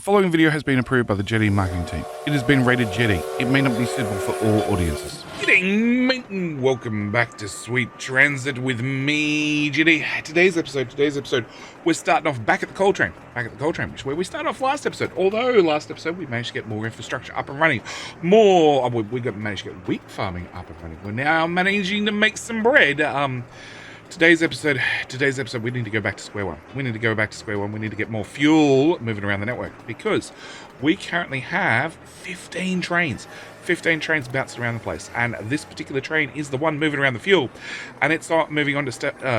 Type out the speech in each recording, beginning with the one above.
following video has been approved by the Jetty marketing team. It has been rated Jetty. It may not be suitable for all audiences. G'day, mate, and welcome back to Sweet Transit with me, Jetty. Today's episode, we're starting off back at the coal train. Which is where we started off last episode. Although last episode we managed to get more infrastructure up and running. Managed to get wheat farming up and running. We're now managing to make some bread. Today's episode, we need to go back to square one. We need to get more fuel moving around the network because we currently have 15 trains. 15 trains bouncing around the place. And this particular train is the one moving around the fuel. And it's moving on to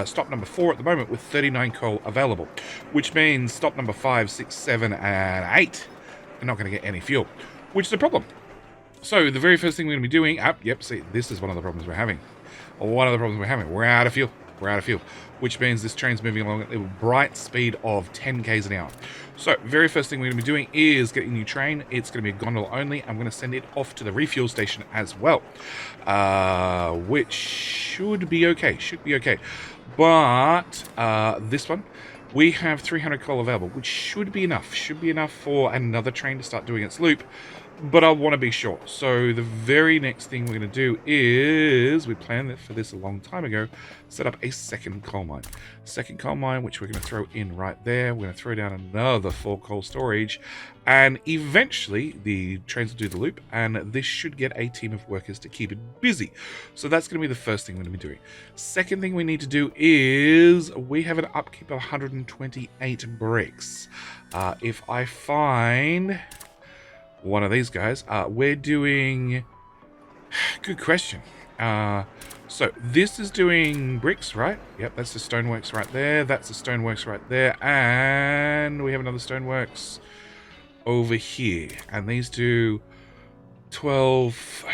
stop number 4 at the moment with 39 coal available. Which means stop number 5, 6, 7, and 8 are not going to get any fuel. Which is a problem. So the very first thing we're going to be doing... see, this is one of the problems we're having. We're out of fuel. Which means this train's moving along at a bright speed of 10 k's an hour. So, very first thing we're going to be doing is getting a new train. It's going to be a gondola only. I'm going to send it off to the refuel station as well. Which should be okay. But, this one, we have 300 coal available, which should be enough. For another train to start doing its loop. But I want to be sure. So the very next thing we're going to do is, we planned for this a long time ago, set up a second coal mine. Which we're going to throw in right there. We're going to throw down another 4 coal storage. And eventually the trains will do the loop. And this should get a team of workers to keep it busy. So that's going to be the first thing we're going to be doing. Second thing we need to do is, we have an upkeep of 128 bricks. If I find... one of these guys, we're doing... Good question. So this is doing bricks, right? Yep, that's the stoneworks right there. And we have another stoneworks over here. And these do 12,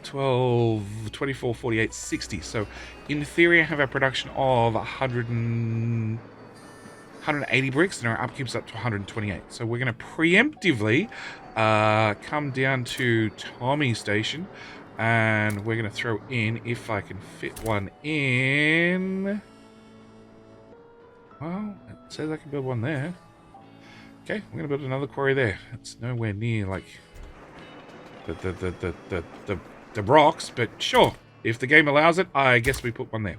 24, 48, 60. So in theory, I have a production of 180 bricks, and our upkeep's up to 128. So we're going to preemptively come down to Tommy's station, and we're going to throw in, if I can fit one in... Well, it says I can build one there. Okay, we're going to build another quarry there. It's nowhere near, like, the rocks, but sure. If the game allows it, I guess we put one there.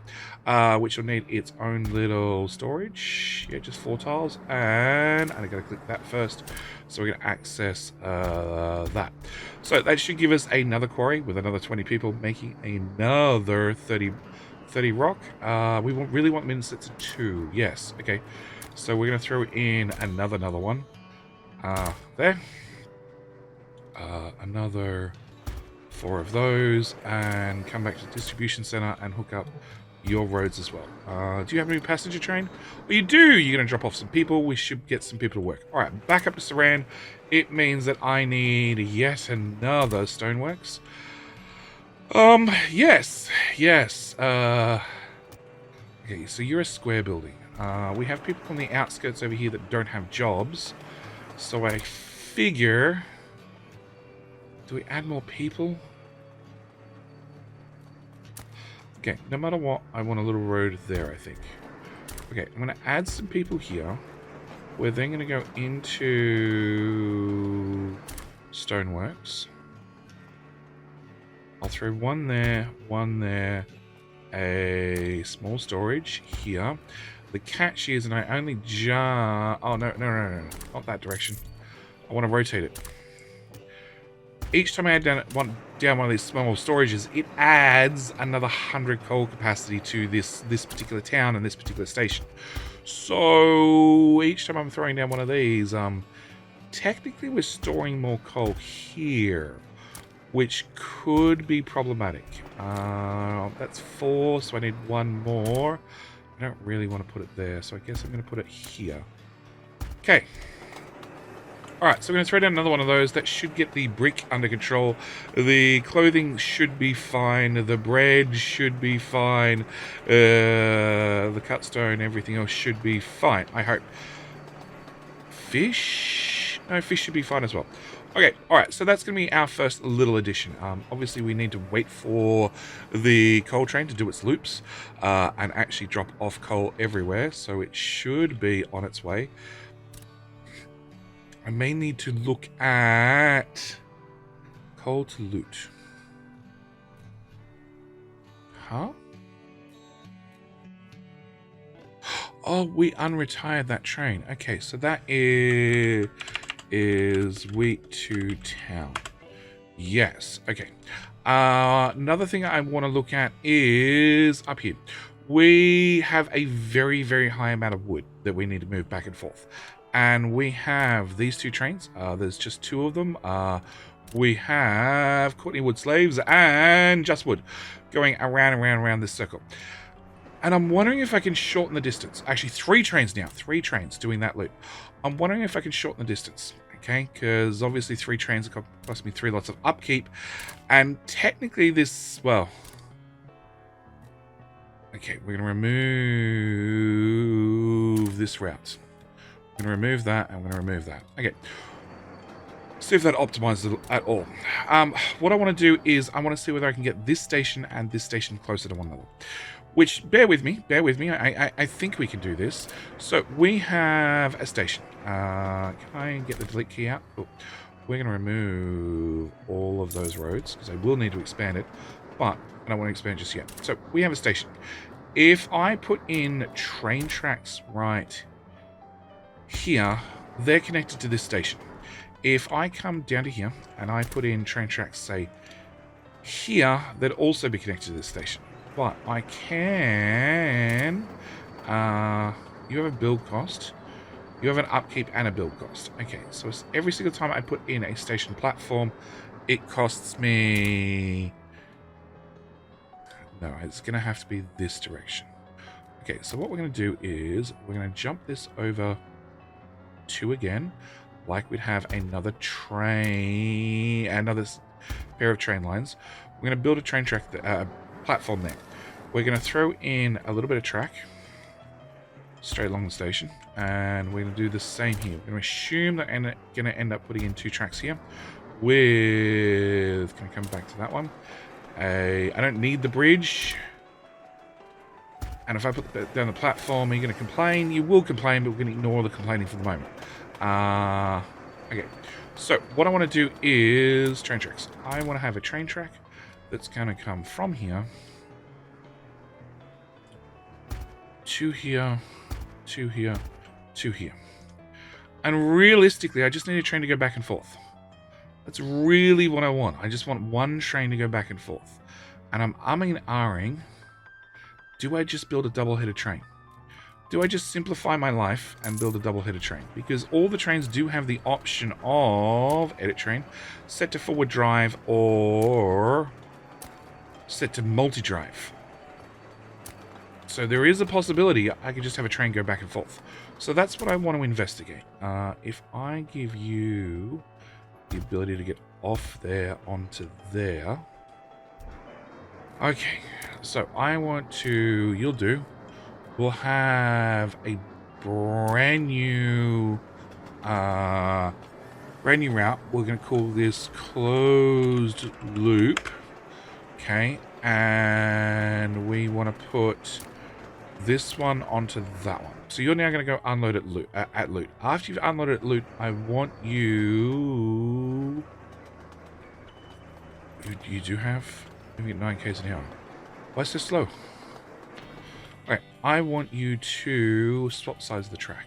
Which will need its own little storage. Yeah, just 4 tiles. And I gotta click that first. So we're gonna access that. So that should give us another quarry with another 20 people, making another 30 rock. We really want them in sets of 2. Yes, okay. So we're gonna throw in another one. There. Another 4 of those, and come back to the distribution center and hook up your roads as well. Do you have any passenger train? Well, you do. You're going to drop off some people. We should get some people to work. All right, back up to Saran. It means that I need yet another stoneworks. Yes. Okay, so you're a square building. We have people on the outskirts over here that don't have jobs. So I figure... do we add more people? Okay, no matter what, I want a little road there, I think. Okay, I'm going to add some people here. We're then going to go into stoneworks. I'll throw one there, a small storage here. The catch is, and I only oh, no, not that direction. I want to rotate it. Each time I add down one of these small storages, it adds another 100 coal capacity to this particular town and this particular station. So each time I'm throwing down one of these, technically we're storing more coal here, which could be problematic. That's 4, so I need 1 more. I don't really want to put it there, so I guess I'm going to put it here. Okay. Alright, so we're going to throw down another one of those. That should get the brick under control. The clothing should be fine. The bread should be fine. The cut stone, everything else should be fine, I hope. Fish? No, fish should be fine as well. Okay, alright, so that's going to be our first little addition. Obviously, we need to wait for the coal train to do its loops and actually drop off coal everywhere. So it should be on its way. I may need to look at coal to loot. Huh? Oh, we unretired that train. Okay, so that is wheat to town. Yes. Okay. Another thing I want to look at is up here. We have a very, very high amount of wood that we need to move back and forth. And we have these two trains. There's just two of them. We have Courtney Wood Slaves and Just Wood going around and around this circle. And I'm wondering if I can shorten the distance. Actually, 3 trains now. 3 trains doing that loop. I'm wondering if I can shorten the distance. Okay, because obviously 3 trains are cost me 3 lots of upkeep. And technically this, well... Okay, we're going to remove this route. I'm going to remove that, and I'm going to remove that. Okay. See if that optimizes it at all. What I want to do is I want to see whether I can get this station and this station closer to one another. Which, bear with me. I think we can do this. So, we have a station. Can I get the delete key out? Oh, we're going to remove all of those roads, because I will need to expand it, but I don't want to expand just yet. So, we have a station. If I put in train tracks right here, they're connected to this station. If I come down to here, and I put in train tracks, say, here, they'd also be connected to this station. But I can... you have a build cost. You have an upkeep and a build cost. Okay, so every single time I put in a station platform, it costs me... No, it's going to have to be this direction. Okay, so what we're going to do is we're going to jump this over 2 again, like we'd have another train, another pair of train lines. We're going to build a train track, platform there. We're going to throw in a little bit of track straight along the station, and we're going to do the same here. We're going to assume that I'm going to end up putting in 2 tracks here with... Can I come back to that one? I don't need the bridge. And if I put down the platform, are you going to complain? You will complain, but we're going to ignore the complaining for the moment. Okay. So, what I want to do is train tracks. I want to have a train track that's going to come from here to here, to here, to here. And realistically, I just need a train to go back and forth. That's really what I want. I just want one train to go back and forth. And I'm umming and ahhing. Do I just build a double-headed train? Do I just simplify my life and build a double-headed train? Because all the trains do have the option of edit train, set to forward drive, or set to multi-drive. So there is a possibility I could just have a train go back and forth. So that's what I want to investigate. If I give you the ability to get off there onto there. Okay, so I want to... You'll do. We'll have a brand new route. We're going to call this closed loop. Okay, and we want to put this one onto that one. So you're now going to go unload at loot. After you've unloaded at loot, I want you... You do have... You get 9 k's an hour. Why so slow? Okay, I want you to swap sides of the track.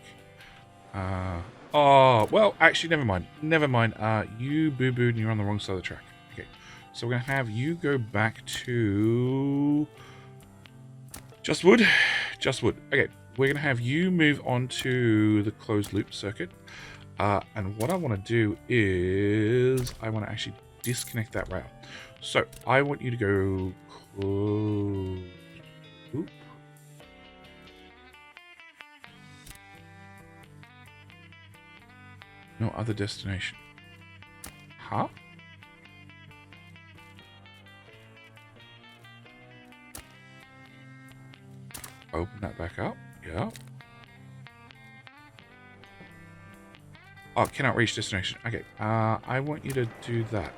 Oh, well, actually, never mind. Never mind. You boo-booed and you're on the wrong side of the track. Okay, so we're going to have you go back to... Just wood. Okay, we're going to have you move on to the closed loop circuit. And what I want to do is I want to actually disconnect that rail. So I want you to go close loop. No other destination. Huh? Open that back up. Yeah. Oh, cannot reach destination. Okay. I want you to do that.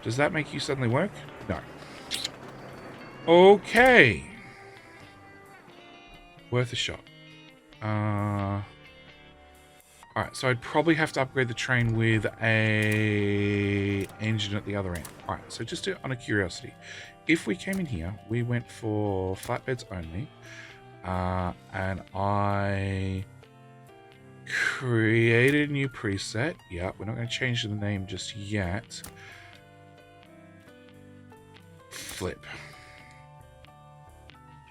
Does that make you suddenly work? No. Okay. Worth a shot. Alright, so I'd probably have to upgrade the train with a engine at the other end. Alright, so just on a curiosity, if we came in here, we went for flatbeds only, and I created a new preset. Yeah, we're not going to change the name just yet. Flip.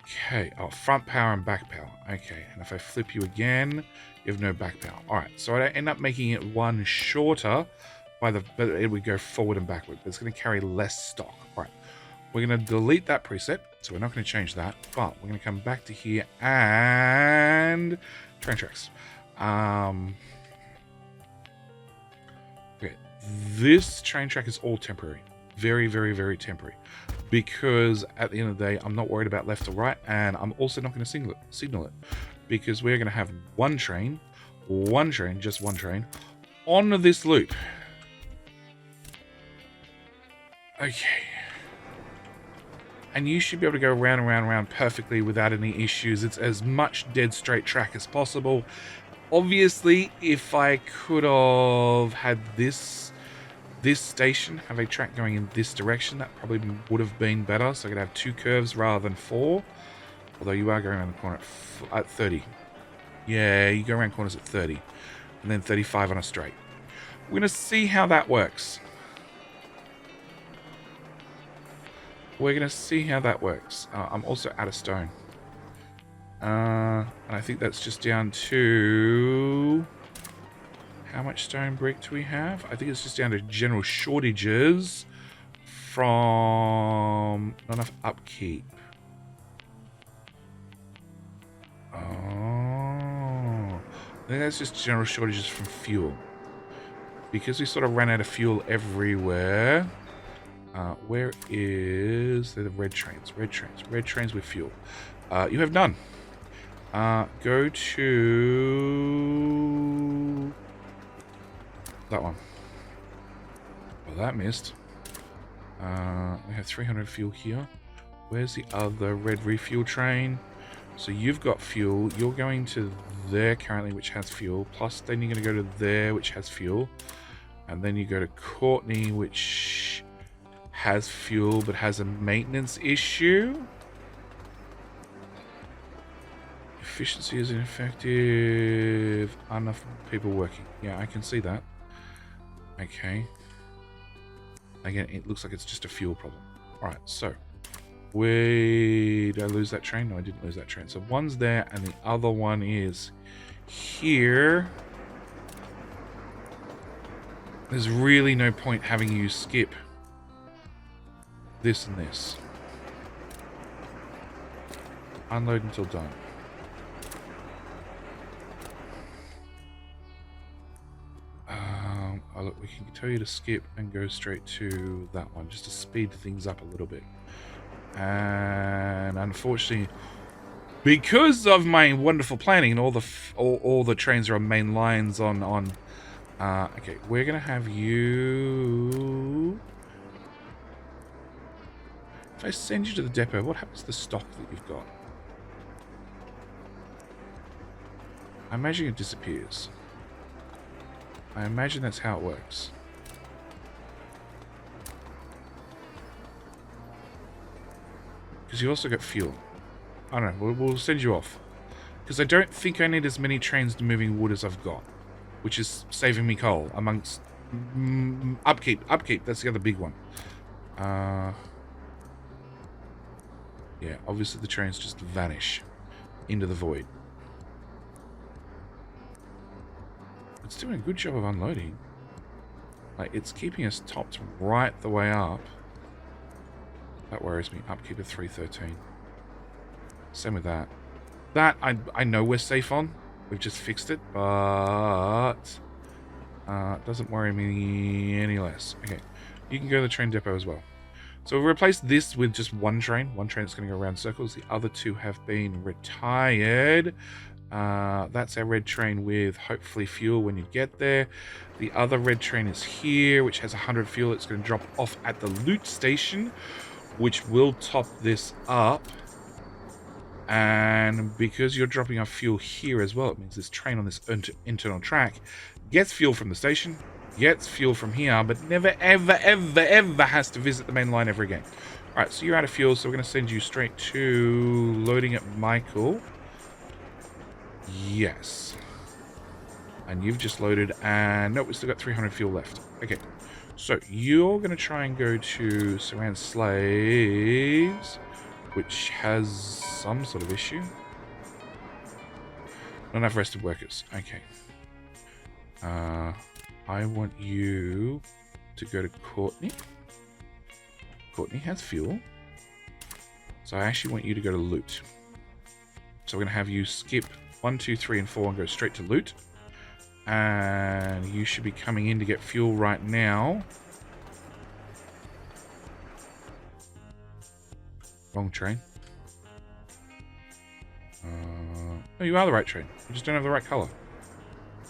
Okay, oh, front power and back power. Okay, and if I flip you again, you have no back power. Alright, so I end up making it one shorter, but it would go forward and backward. But it's going to carry less stock. Alright, we're going to delete that preset, so we're not going to change that, but we're going to come back to here and train tracks. Okay, this train track is all temporary. Very, very, very temporary. Because at the end of the day, I'm not worried about left or right, and I'm also not going to signal it. Because we're going to have one train, just one train, on this loop. Okay. And you should be able to go round and round and round perfectly without any issues. It's as much dead straight track as possible. Obviously, if I could have had this station have a track going in this direction, that probably would have been better. So I could have 2 curves rather than 4. Although you are going around the corner at 30. Yeah, you go around corners at 30. And then 35 on a straight. We're going to see how that works. I'm also out of stone. And I think that's just down to... How much stone brick do we have? I think it's just down to general shortages from not enough upkeep. Oh. I think that's just general shortages from fuel. Because we sort of ran out of fuel everywhere. Where is the red trains? Red trains with fuel. You have none. Go to... that one. Well, that missed. We have 300 fuel here. Where's the other red refuel train? So you've got fuel. You're going to there currently, which has fuel. Plus, then you're going to go to there, which has fuel. And then you go to Courtney, which has fuel, but has a maintenance issue. Efficiency is ineffective. Enough people working. Yeah, I can see that. Okay. Again, it looks like it's just a fuel problem. Alright, so. Did I lose that train? No, I didn't lose that train. So one's there, and the other one is here. There's really no point having you skip this and this. Unload until done. Oh, look, we can tell you to skip and go straight to that one, just to speed things up a little bit. And unfortunately, because of my wonderful planning and all the trains are on main lines on okay, we're gonna have you. If I send you to the depot, what happens to the stock that you've got? I imagine it disappears. I imagine that's how it works. Because you also got fuel. I don't know, we'll send you off. Because I don't think I need as many trains moving wood as I've got. Which is saving me coal amongst... upkeep, that's the other big one. Yeah, obviously the trains just vanish into the void. It's doing a good job of unloading. Like, it's keeping us topped right the way up. That worries me. Upkeep of 313. Same with that. That, I know we're safe on. We've just fixed it, but... it doesn't worry me any less. Okay, you can go to the train depot as well. So we'll replace this with just one train. One train that's going to go around circles. The other two have been retired. That's our red train with hopefully fuel when you get there. The other red train is here, which has 100 fuel. It's going to drop off at the loot station, which will top this up. And because you're dropping off fuel here as well, it means this train on this internal track gets fuel from the station, gets fuel from here, but never, ever, ever, ever has to visit the main line ever again. All right, so you're out of fuel, so we're going to send you straight to loading at Michael. Yes. And you've just loaded, and nope, we've still got 300 fuel left. Okay, so you're going to try and go to Surround Slaves, which has some sort of issue. Not enough rested workers. Okay. I want you to go to Courtney. Courtney has fuel. So I actually want you to go to loot. So we're going to have you skip 1, 2, 3, and 4 and go straight to loot. And you should be coming in to get fuel right now. Wrong train. No, you are the right train. You just don't have the right color.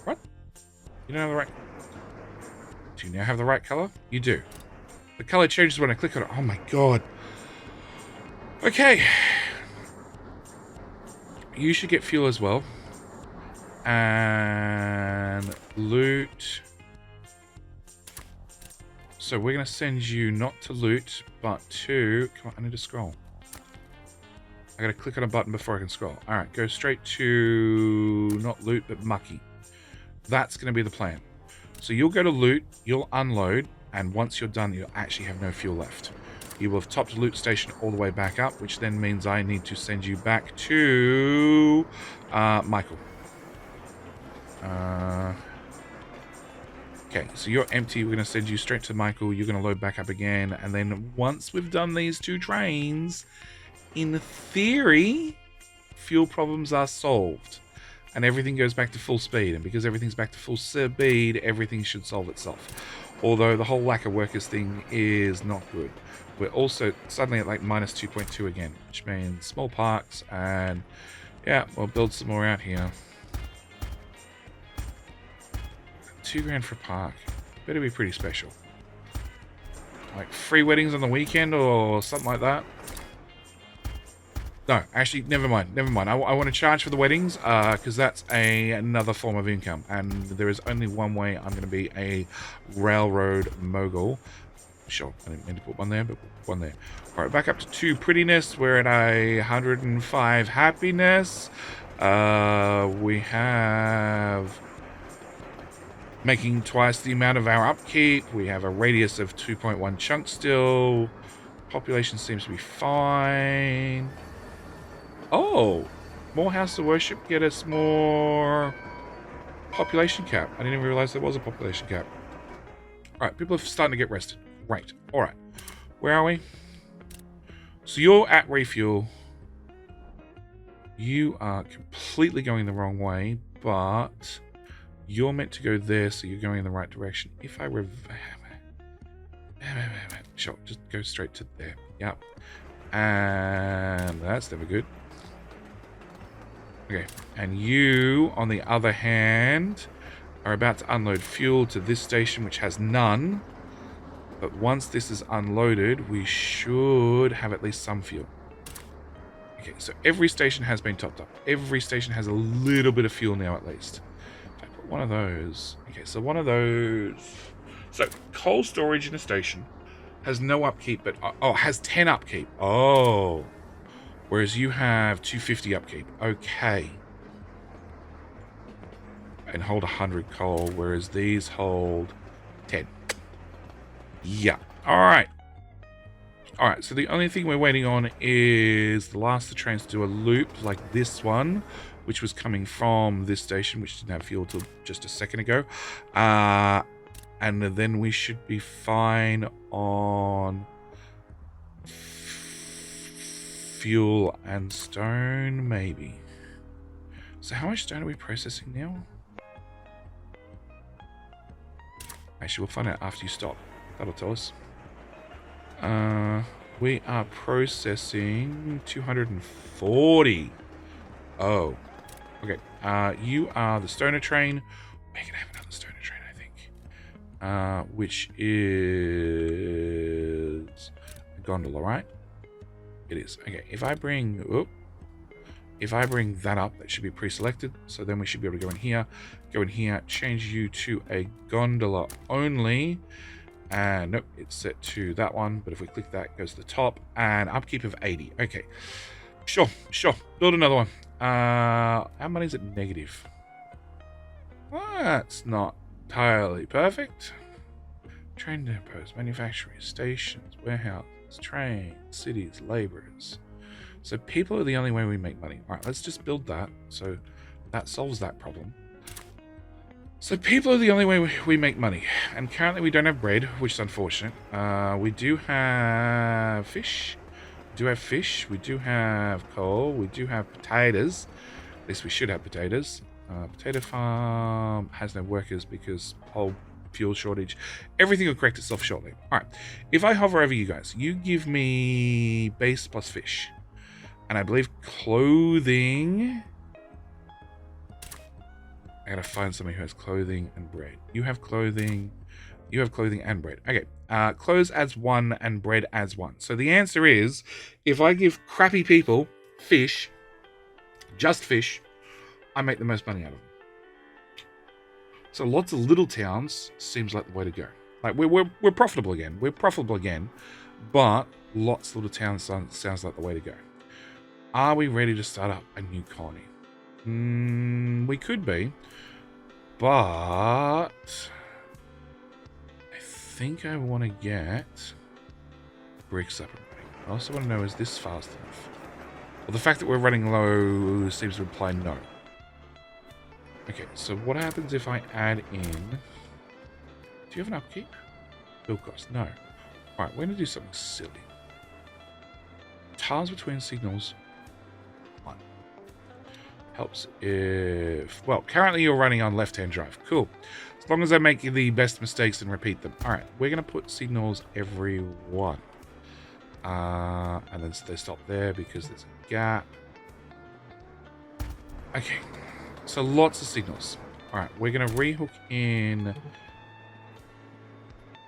What? You don't have the right... Do you now have the right color? You do. The color changes when I click on it. Oh my god. Okay. You should get fuel as well. And loot. So we're going to send you not to loot, but to... Come on, I need to scroll. I got to click on a button before I can scroll. Alright, go straight to... Not loot, but mucky. That's going to be the plan. So you'll go to loot, you'll unload, and once you're done, you'll actually have no fuel left. You will have topped the loot station all the way back up, which then means I need to send you back to... Michael. Okay, so you're empty. We're going to send you straight to Michael. You're going to load back up again. And then once we've done these 2 trains, in theory, fuel problems are solved. And everything goes back to full speed. And because everything's back to full speed, everything should solve itself. Although the whole lack of workers thing is not good. We're also suddenly at like minus 2.2 again, which means small parks. And yeah, we'll build some more out here. 2 grand for a park. Better be pretty special. Like free weddings on the weekend or something like that. No, actually, never mind. Never mind. I want to charge for the weddings because that's another form of income. And there is only one way I'm going to be a railroad mogul. Sure, I didn't mean to put one there, but one there. All right, back up to 2 prettiness. We're at 105 happiness. We have... making twice the amount of our upkeep. We have a radius of 2.1 chunks still. Population seems to be fine. Oh, more House of Worship get us more population cap. I didn't even realize there was a population cap. Alright, people are starting to get rested. Great. Alright. Where are we? So you're at refuel. You are completely going the wrong way, but... You're meant to go there, so you're going in the right direction. If I sure, just go straight to there. Yep. And that's never good. Okay. And you, on the other hand, are about to unload fuel to this station, which has none. But once this is unloaded, we should have at least some fuel. Okay, so every station has been topped up. Every station has a little bit of fuel now, at least. One of those. Okay, so one of those. So coal storage in a station has no upkeep, but has 10 upkeep. Oh, whereas you have 250 upkeep. Okay, and hold 100 coal, whereas these hold 10. Yeah. All right. All right. So the only thing we're waiting on is the last of the trains to do a loop like this one, which was coming from this station, which didn't have fuel till just a second ago. And then we should be fine on fuel and stone, maybe. So how much stone are we processing now? Actually, we'll find out after you stop. That'll tell us. We are processing 240. Oh. Okay, you are the stoner train. We're going to have another stoner train, I think. Which is a gondola, right? It is. Okay, if I bring... If I bring that up, that should be pre-selected. So then we should be able to go in here, change you to a gondola only. And nope, it's set to that one. But if we click that, it goes to the top. And upkeep of 80. Okay. Sure. Build another one. Our money's at negative. That's not entirely perfect. Train depots, manufacturing, stations, warehouses, trains, cities, laborers. So people are the only way we make money. All right, let's just build that. So that solves that problem. So people are the only way we make money. And currently we don't have bread, which is unfortunate. We do have fish. We do have coal. We do have potatoes. At least we should have potatoes. Potato farm has no workers because whole fuel shortage. Everything will correct itself shortly. All right. If I hover over you guys, you give me base plus fish. And I believe clothing. I gotta find somebody who has clothing and bread. You have clothing. You have clothing and bread. Okay. Clothes adds 1 and bread adds 1. So the answer is, if I give crappy people fish, just fish, I make the most money out of them. So lots of little towns seems like the way to go. Like we're profitable again. We're profitable again, but lots of little towns sounds like the way to go. Are we ready to start up a new colony? We could be, but I think I want to get bricks up and running. I also want to know, is this fast enough? Well, the fact that we're running low seems to imply no. Okay, so what happens if I add in... Do you have an upkeep? Build cost? No. Alright, we're going to do something silly. Tiles between signals. 1. Helps if... Well, currently you're running on left-hand drive. Cool. As long as I make the best mistakes and repeat them. Alright, we're going to put signals every 1. And then they stop there because there's a gap. Okay. So lots of signals. Alright, we're going to rehook in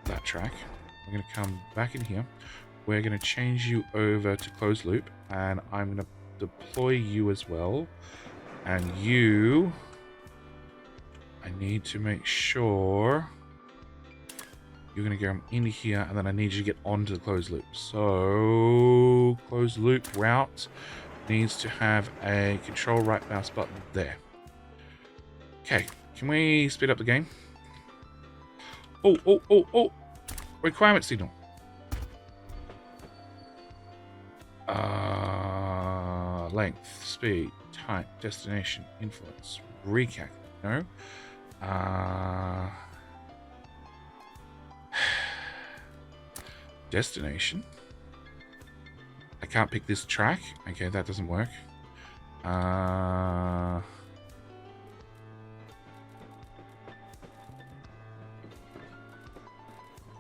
that track. We're going to come back in here. We're going to change you over to closed loop. And I'm going to deploy you as well. And you... I need to make sure... You're going to go into here. And then I need you to get onto the closed loop. So... Closed loop route needs to have a control right mouse button there. Okay, can we speed up the game? Oh. Requirement signal. Length, speed, type, destination, influence, recalculate. No. Destination. I can't pick this track. Okay, that doesn't work.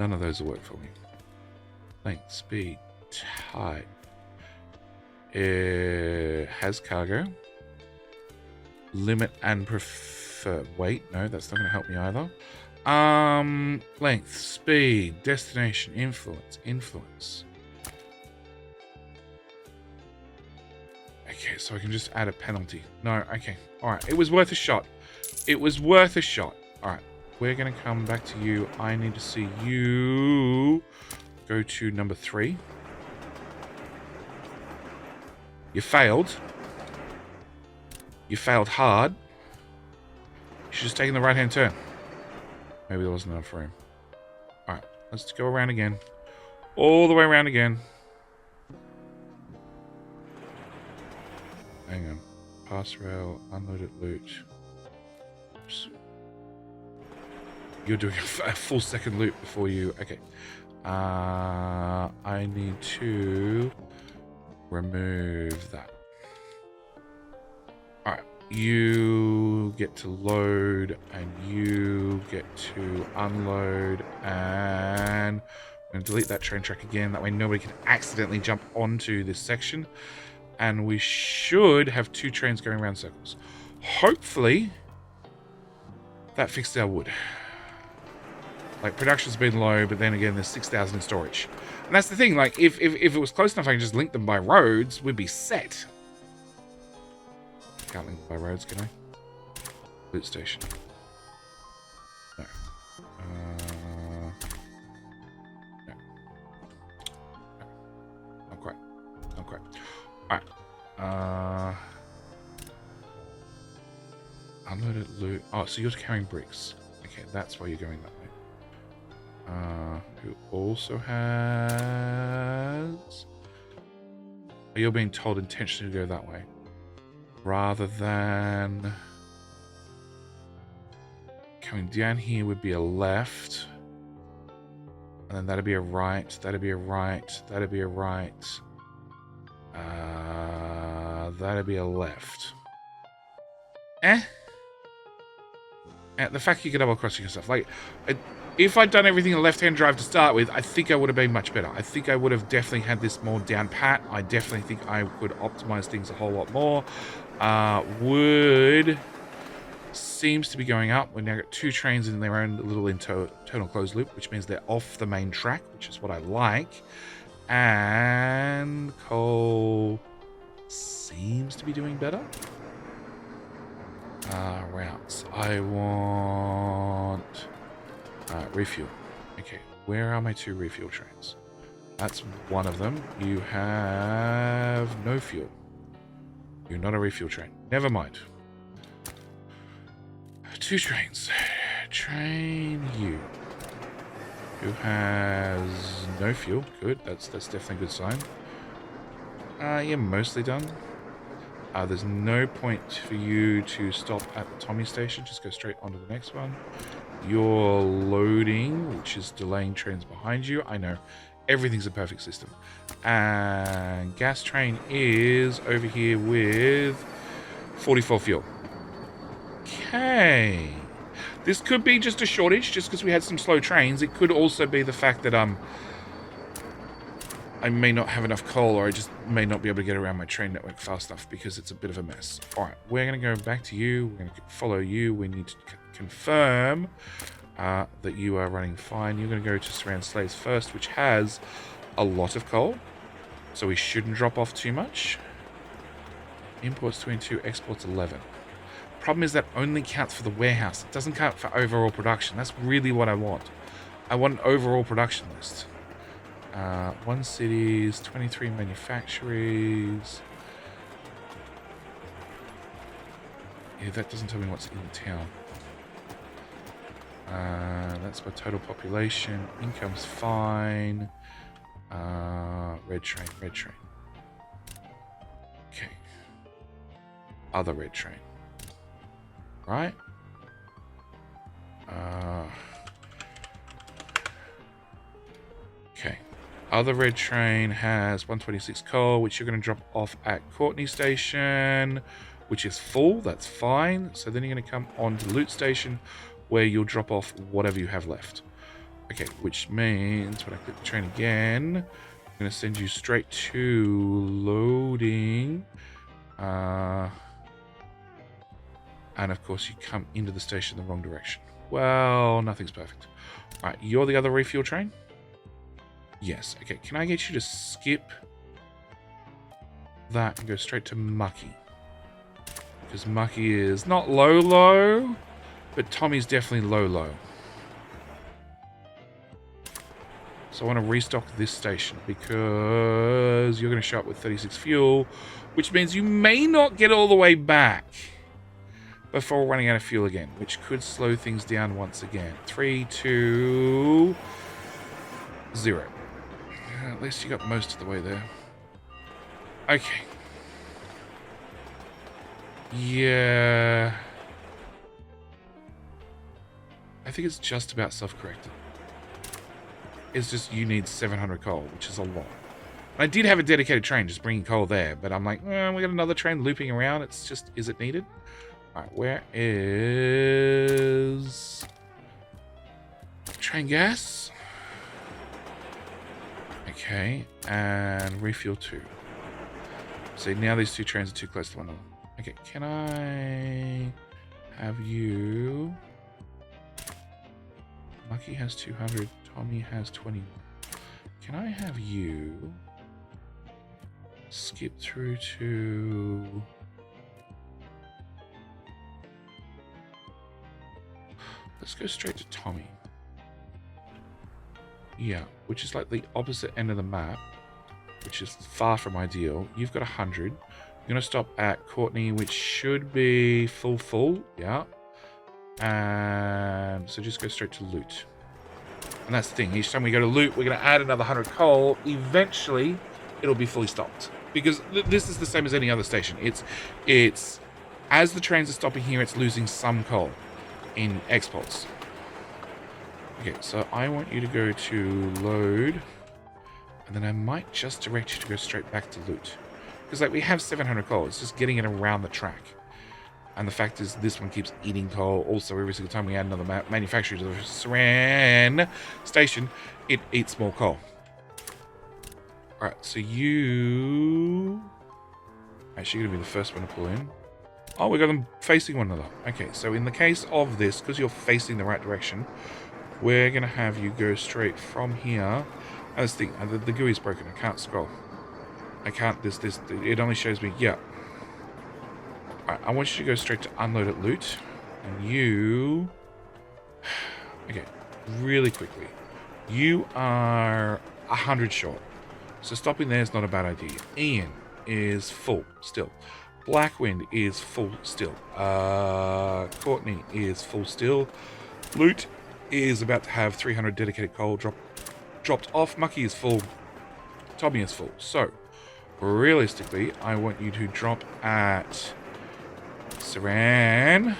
None of those will work for me. Length, speed, type. Has cargo. Limit and prefer. Wait, no, that's not going to help me either. Length, speed, destination, influence. Okay, so I can just add a penalty. No, okay. Alright, it was worth a shot. Alright. We're going to come back to you. I need to see you go to number 3. You failed. You failed hard. You should just taken the right-hand turn. Maybe there wasn't enough room. Alright, let's go around again. All the way around again. Hang on. Pass rail, unloaded loot. Oops. You're doing a full second loop before you... Okay. I need to remove that. Alright. You get to load and you get to unload, and I'm going to delete that train track again. That way nobody can accidentally jump onto this section. And we should have 2 trains going around circles. Hopefully that fixed our wood. Like, production's been low, but then again, there's 6,000 in storage. And that's the thing, like, if it was close enough I can just link them by roads, we'd be set. can't link by roads, can I? Loot station. No. No. Not quite. Not quite. Alright. Unloaded loot. Oh, so you're carrying bricks. Okay, that's why you're going that way. Who also has... You're being told intentionally to go that way. Rather than... Coming down here would be a left. And then that'd be a right. That'd be a right. That'd be a right. That'd be a left. The fact you can double crossing yourself, like, if I'd done everything a left-hand drive to start with, I think I would have been much better. I think I would have definitely had this more down pat. I definitely think I could optimize things a whole lot more. Wood seems to be going up. We've now got 2 trains in their own little internal closed loop, which means they're off the main track, which is what I like. And coal seems to be doing better. Routes. I want refuel. Okay, where are my 2 refuel trains? That's one of them. You have no fuel. You're not a refuel train. Never mind. 2 trains. Train you. Who has no fuel. Good. That's definitely a good sign. You're mostly done. There's no point for you to stop at the Tommy station. Just go straight on to the next one. You're loading, which is delaying trains behind you. I know. Everything's a perfect system. And gas train is over here with 44 fuel. Okay. This could be just a shortage, just because we had some slow trains. It could also be the fact that I may not have enough coal, or I just may not be able to get around my train network fast enough because it's a bit of a mess. All right, we're going to go back to you. We're going to follow you. We need to confirm that you are running fine. You're going to go to Surround Slaves first, which has a lot of coal, so we shouldn't drop off too much. Imports 22, exports 11. Problem is that only counts for the warehouse. It doesn't count for overall production. That's really what I want. I want an overall production list. 1 cities, 23 manufactories. Yeah, that doesn't tell me what's in the town. That's by total population. Income's fine. Red train, red train. Okay. Other red train. Right? Okay. Other red train has 126 coal, which you're going to drop off at Courtney Station, which is full. That's fine. So then you're going to come on to the loot station, where you'll drop off whatever you have left. Okay, which means when I click the train again, I'm going to send you straight to loading. And of course, you come into the station the wrong direction. Well, nothing's perfect. All right, you're the other refuel train? Yes. Okay, can I get you to skip that and go straight to Mucky? Because Mucky is not low, but Tommy's definitely low. So I want to restock this station because you're going to show up with 36 fuel, which means you may not get all the way back before running out of fuel again, which could slow things down once again. 3, 2, 0. At least you got most of the way there. Okay. Yeah. I think it's just about self-corrected. It's just you need 700 coal, which is a lot. I did have a dedicated train just bringing coal there, but I'm like, we got another train looping around. It's just, is it needed? All right, where is train gas? Okay, and refuel 2. See, now these 2 trains are too close to one another. Okay, can I have you? Lucky has 200, Tommy has 21. Can I have you skip through to Let's go straight to Tommy. Yeah, which is like the opposite end of the map, which is far from ideal. You've got 100. You're going to stop at Courtney, which should be full. Yeah. And so just go straight to loot. And that's the thing. Each time we go to loot, we're going to add another 100 coal. Eventually, it'll be fully stocked. Because this is the same as any other station. It's as the trains are stopping here, it's losing some coal in exports. Okay, so I want you to go to load. And then I might just direct you to go straight back to loot. Because like we have 700 coal. It's just getting it around the track. And the fact is this one keeps eating coal. Also, every single time we add another manufacturer to the Saran station, it eats more coal. Alright, so you... Actually, you're going to be the first one to pull in. Oh, we got them facing one another. Okay, so in the case of this, because you're facing the right direction, we're going to have you go straight from here. That's the thing, the GUI is broken. I can't scroll. I can't, it only shows me, yeah. Alright, I want you to go straight to unload at loot. And you... Okay, really quickly. You are 100 short. So stopping there is not a bad idea. Ian is full still. Blackwind is full still. Courtney is full still. Loot is about to have 300 dedicated coal dropped off. Mucky is full. Tommy is full. So, realistically, I want you to drop at Saran,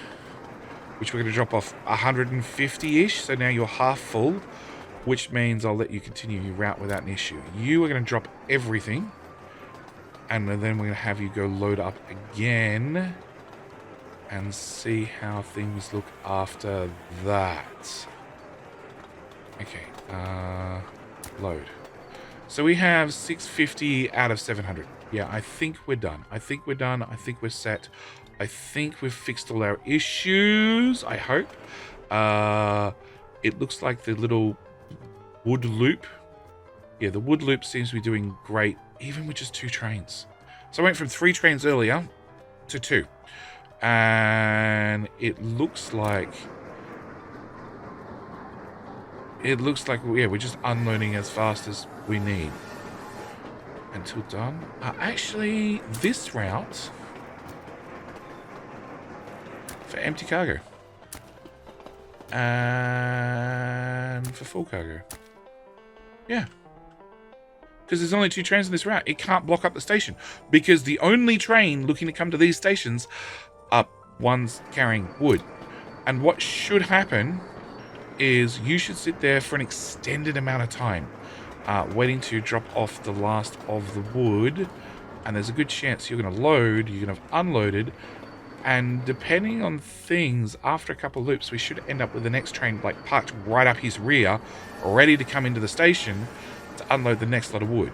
which we're going to drop off 150-ish. So now you're half full, which means I'll let you continue your route without an issue. You are going to drop everything, and then we're going to have you go load up again and see how things look after that. Okay, load. So we have 650 out of 700. Yeah, I think we're done. I think we're set. I think we've fixed all our issues, I hope. It looks like the little wood loop. Yeah, the wood loop seems to be doing great, even with just 2 trains. So I went from 3 trains earlier to 2. And it looks like... yeah, we're just unloading as fast as we need. Until done. Actually, this route... for empty cargo. And for full cargo. Yeah. Because there's only 2 trains in this route. It can't block up the station. Because the only train looking to come to these stations are ones carrying wood. And what should happen is you should sit there for an extended amount of time. Waiting to drop off the last of the wood. And there's a good chance you're going to load, you're going to have unloaded. And depending on things, after a couple of loops, we should end up with the next train like parked right up his rear, ready to come into the station to unload the next lot of wood.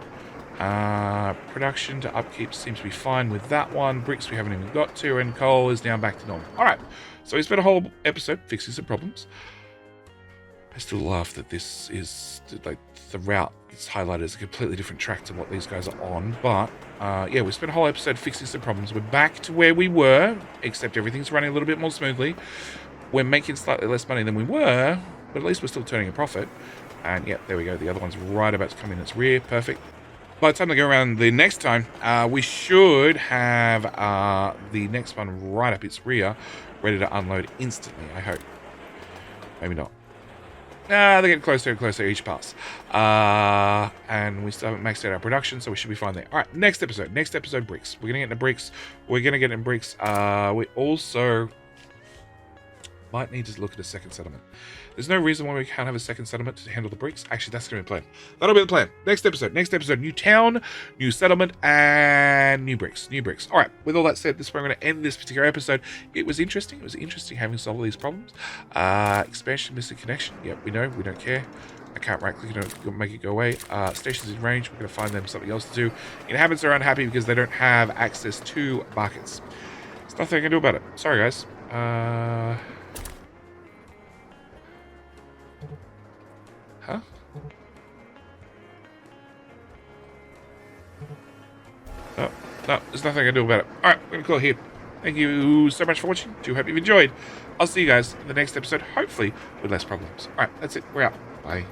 Production to upkeep seems to be fine with that one. Bricks we haven't even got to, and coal is now back to normal. Alright, so we spent a whole episode fixing some problems. I still laugh that this is, like, the route that's highlighted as a completely different track to what these guys are on. But, yeah, we spent a whole episode fixing some problems. We're back to where we were, except everything's running a little bit more smoothly. We're making slightly less money than we were, but at least we're still turning a profit. And, yeah, there we go. The other one's right about to come in its rear. Perfect. By the time they go around the next time, we should have the next one right up its rear, ready to unload instantly, I hope. Maybe not. They get closer and closer each pass. And we still haven't maxed out our production, so we should be fine there. Alright, next episode, bricks. We're going to get into bricks. We also might need to look at a second settlement. There's no reason why we can't have a second settlement to handle the bricks. Actually, that's going to be the plan. That'll be the plan. Next episode, new town, new settlement, and new bricks. All right, with all that said, this is where I'm going to end this particular episode. It was interesting. Having solved all these problems. Expansion, missing connection. Yep, we know. We don't care. I can't right-click it and make it go away. Stations in range. We're going to find them something else to do. Inhabitants are unhappy because they don't have access to markets. There's nothing I can do about it. Sorry, guys. Huh? No, there's nothing I can do about it. Alright, we're going to call it here. Thank you so much for watching. Do hope you've enjoyed. I'll see you guys in the next episode, hopefully with less problems. All right, that's it. We're out. Bye.